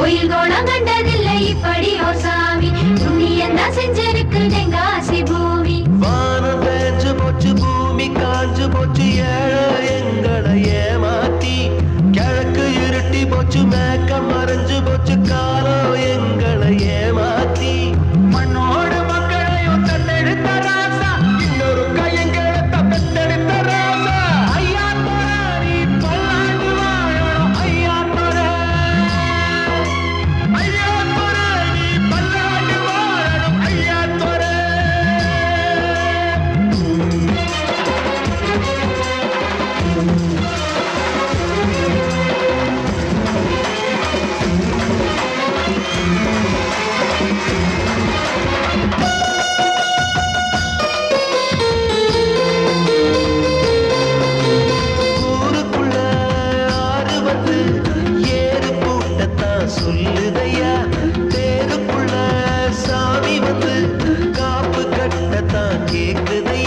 கோயில் கோலம் கண்டதில்லை இப்படி ஓ சாமி புண்ணியந்தா செஞ்சிருக்கு தெங்காசி பூமி வானம் பேஞ்சு போச்சு பூமி காஞ்சு போச்சு ஏழை எங்களை ஏமாத்தி கிழக்கு இருட்டி போச்சு மேக்க மறைஞ்சு போச்சு காலம் எங்களை ஏமாத்தி மண்ணோடு மக்களையும் தத்தெடுத்த ராசா இன்னொரு கையங்களை தத்தெடுத்த ராசா ஐயா நீ பல்லாண்டு வாழணும் ஐயா ஐயா நீ பல்லாண்டு வாழணும் ஐயா ஊருக்குள்ள ஆறு வந்து ஏறு கூட்டத்தான் சொல்லுதையா தேருக்குள்ள சாமி வந்து காப்பு கட்டத்தான் கேக்குதையா